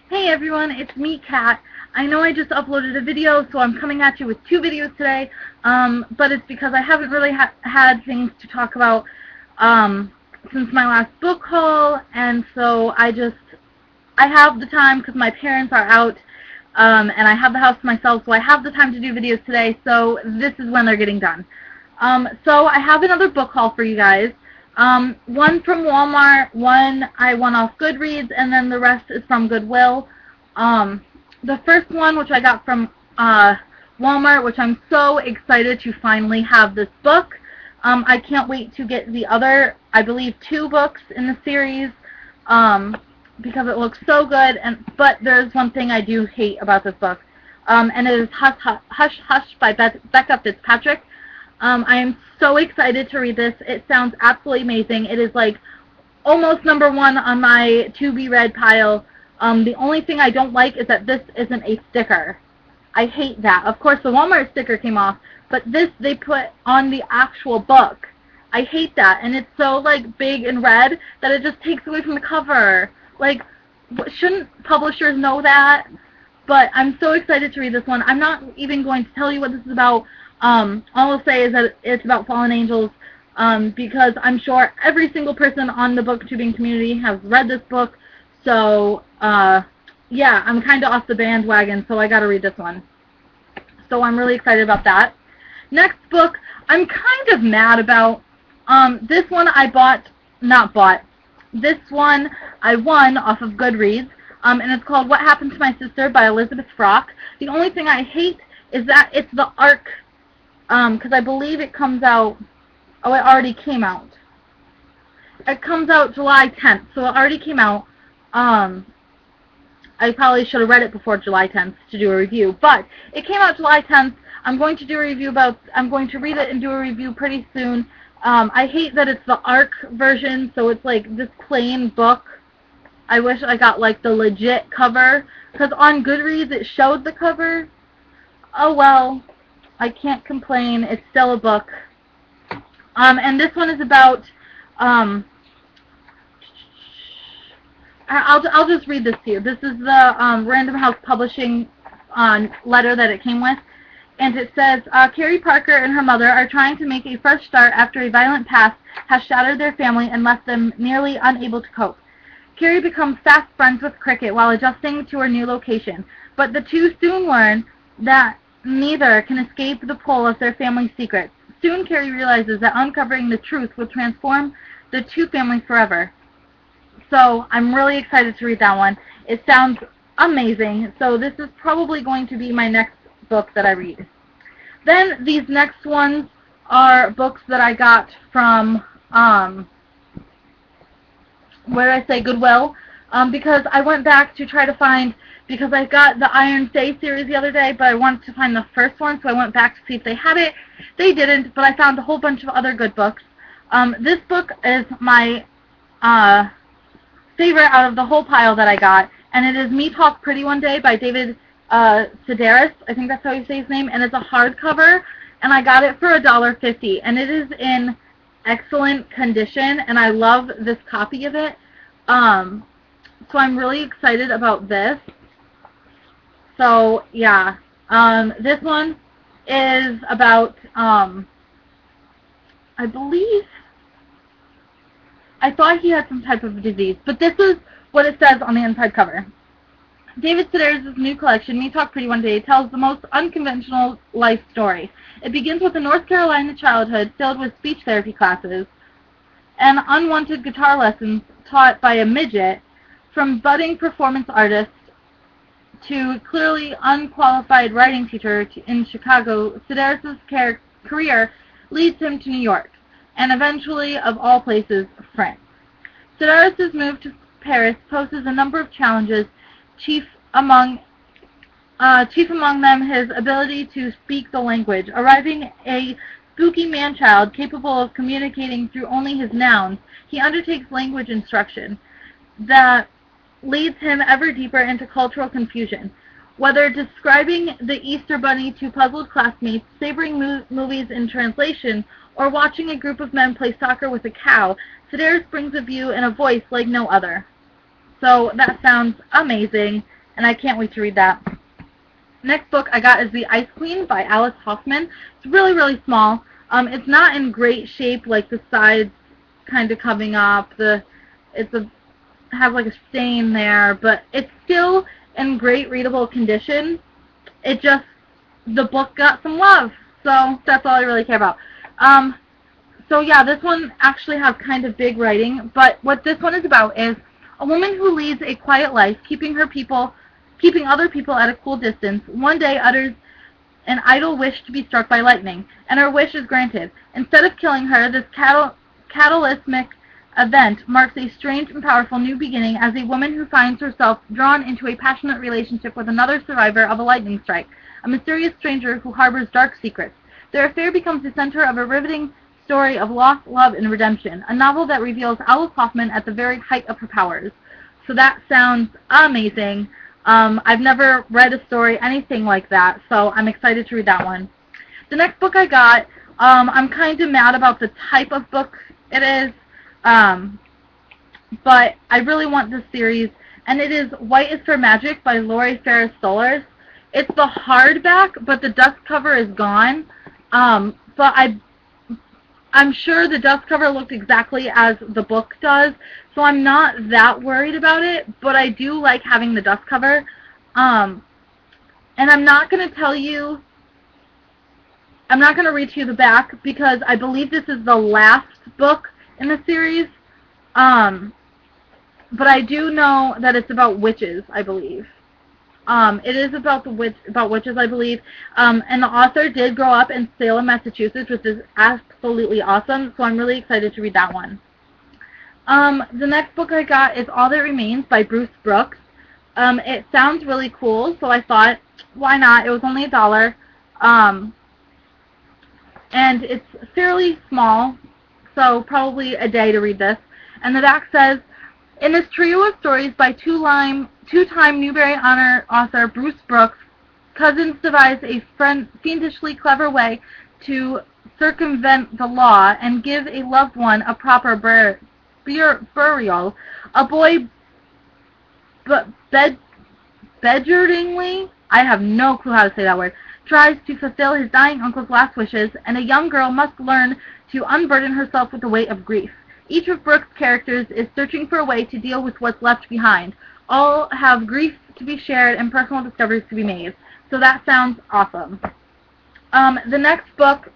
Hey everyone, it's me, Kat. I know I just uploaded a video, so I'm coming at you with two videos today, but it's because I haven't really had things to talk about since my last book haul, and so I have the time because my parents are out, and I have the house to myself, so I have the time to do videos today, so this is when they're getting done. So I have another book haul for you guys. One from Walmart, one I won off Goodreads, and then the rest is from Goodwill. The first one, which I got from Walmart, which I'm so excited to finally have this book. I can't wait to get the other, I believe, 2 books in the series, because it looks so good. But there's one thing I do hate about this book, and it is Hush Hush by Becca Fitzpatrick. I am so excited to read this. It sounds absolutely amazing. It is like almost number 1 on my to-be-read pile. The only thing I don't like is that this isn't a sticker. I hate that. Of course, the Walmart sticker came off, but this they put on the actual book. I hate that, and it's so like big and red that it just takes away from the cover. Like, shouldn't publishers know that? But I'm so excited to read this one. I'm not even going to tell you what this is about. All I'll say is that it's about fallen angels, because I'm sure every single person on the booktubing community has read this book. So, yeah, I'm kind of off the bandwagon, so I got to read this one. So I'm really excited about that. Next book, I'm kind of mad about. This one This one I won off of Goodreads, and it's called What Happened to My Sister by Elizabeth Frock. The only thing I hate is that it's the ARC, because I believe it comes out, it already came out. It comes out July 10th, so it already came out. I probably should have read it before July 10th to do a review, but it came out July 10th. I'm going to read it and do a review pretty soon. I hate that it's the ARC version, so it's like this plain book. I wish I got like the legit cover, because on Goodreads it showed the cover. Oh well, I can't complain. It's still a book. And this one is about, I'll just read this to you. This is the Random House Publishing letter that it came with. And it says, Carrie Parker and her mother are trying to make a fresh start after a violent past has shattered their family and left them nearly unable to cope. Carrie becomes fast friends with Cricket while adjusting to her new location, but the two soon learn that neither can escape the pull of their family's secrets. Soon Carrie realizes that uncovering the truth will transform the two families forever. So I'm really excited to read that one. It sounds amazing. So this is probably going to be my next book that I read. Then these next ones are books that I got from, Goodwill, because I went back to try to find, because I got the Iron Say series the other day, but I wanted to find the first one, so I went back to see if they had it. They didn't, but I found a whole bunch of other good books. This book is my favorite out of the whole pile that I got, and it is Me Talk Pretty One Day by David Sedaris, I think that's how you say his name, and it's a hardcover, and I got it for $1.50, and it is in excellent condition, and I love this copy of it. So I'm really excited about this. So yeah, this one is about, I believe, I thought he had some type of disease, but this is what it says on the inside cover. David Sedaris' new collection, Me Talk Pretty One Day, tells the most unconventional life story. It begins with a North Carolina childhood filled with speech therapy classes and unwanted guitar lessons taught by a midget, from budding performance artist to clearly unqualified writing teacher in Chicago. Sedaris' career leads him to New York, and eventually, of all places, France. Sedaris' move to Paris poses a number of challenges, chief among them his ability to speak the language. Arriving a spooky man-child capable of communicating through only his nouns, he undertakes language instruction that leads him ever deeper into cultural confusion. Whether describing the Easter Bunny to puzzled classmates, savoring movies in translation, or watching a group of men play soccer with a cow, Sedaris brings a view and a voice like no other. So that sounds amazing. and I can't wait to read that. Next book I got is The Ice Queen by Alice Hoffman. It's really, really small. It's not in great shape, like the sides kind of coming up. Has like a stain there, but it's still in great readable condition. The book got some love, so that's all I really care about. So yeah, this one actually has kind of big writing, but what this one is about is a woman who leads a quiet life, keeping other people at a cool distance, one day utters an idle wish to be struck by lightning, and her wish is granted. Instead of killing her, this catalysmic event marks a strange and powerful new beginning as a woman who finds herself drawn into a passionate relationship with another survivor of a lightning strike, a mysterious stranger who harbors dark secrets. Their affair becomes the center of a riveting story of loss, love, and redemption, a novel that reveals Alice Hoffman at the very height of her powers. So that sounds amazing. I've never read a story, anything like that, so I'm excited to read that one. The next book I got, I'm kind of mad about the type of book it is, but I really want this series, and it is White is for Magic by Lori Ferris Solers. It's the hardback, but the dust cover is gone, but I'm sure the dust cover looked exactly as the book does, so I'm not that worried about it, but I do like having the dust cover. And I'm not going to read to you the back because I believe this is the last book in the series. But I do know that it's about witches, I believe. It is about witches, I believe. And the author did grow up in Salem, Massachusetts, which is absolutely awesome. So I'm really excited to read that one. The next book I got is All That Remains by Bruce Brooks. It sounds really cool, so I thought, why not? It was only $1. And it's fairly small, so probably a day to read this. And the back says, in this trio of stories by two-time Newbery Honor author Bruce Brooks, cousins devise a fiendishly clever way to circumvent the law and give a loved one a proper burial. A boy begrudgingly, I have no clue how to say that word, tries to fulfill his dying uncle's last wishes, and a young girl must learn to unburden herself with the weight of grief. Each of Brooks' characters is searching for a way to deal with what's left behind. All have grief to be shared and personal discoveries to be made. So that sounds awesome. The next book,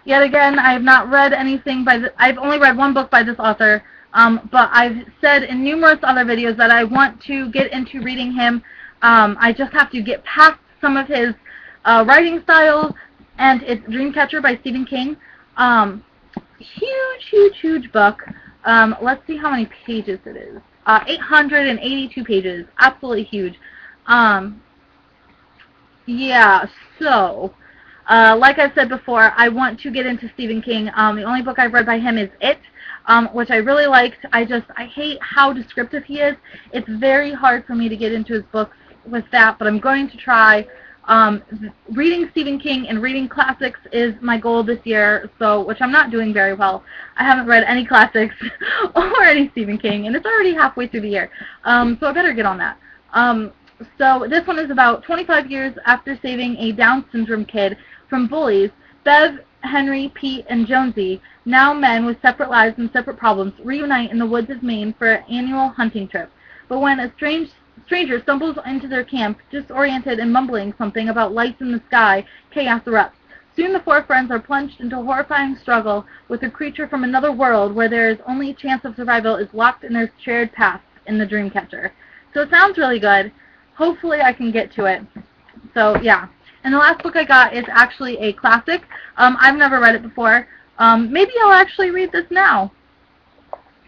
yet again, I have not read anything I've only read one book by this author, but I've said in numerous other videos that I want to get into reading him. I just have to get past some of his writing style, and it's Dreamcatcher by Stephen King. Huge book. Let's see how many pages it is. 882 pages. Absolutely huge. Yeah, so, like I said before, I want to get into Stephen King. The only book I've read by him is It, which I really liked. I hate how descriptive he is. It's very hard for me to get into his books with that, but I'm going to try. Reading Stephen King and reading classics is my goal this year, which I'm not doing very well. I haven't read any classics or any Stephen King, and it's already halfway through the year, so I better get on that. So this one is about 25 years after saving a Down syndrome kid from bullies. Bev, Henry, Pete, and Jonesy, now men with separate lives and separate problems, reunite in the woods of Maine for an annual hunting trip. But when a stranger stumbles into their camp, disoriented and mumbling something about lights in the sky, chaos erupts. Soon the four friends are plunged into a horrifying struggle with a creature from another world where their only chance of survival is locked in their shared past in the Dreamcatcher. So it sounds really good. Hopefully I can get to it. So yeah. And the last book I got is actually a classic. I've never read it before. Maybe I'll actually read this now.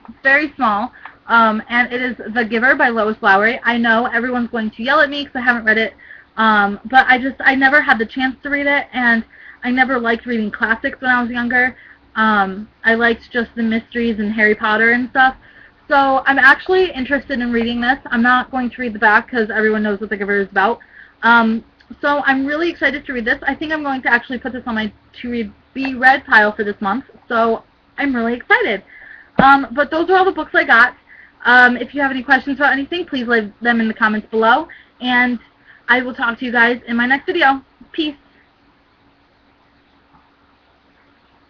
It's very small. And it is The Giver by Lois Lowry. I know everyone's going to yell at me because I haven't read it, but I never had the chance to read it, and I never liked reading classics when I was younger. I liked just the mysteries and Harry Potter and stuff. So I'm actually interested in reading this. I'm not going to read the back because everyone knows what The Giver is about. So I'm really excited to read this. I think I'm going to actually put this on my to-be read pile for this month, so I'm really excited. But those are all the books I got. If you have any questions about anything, please leave them in the comments below, and I will talk to you guys in my next video. Peace.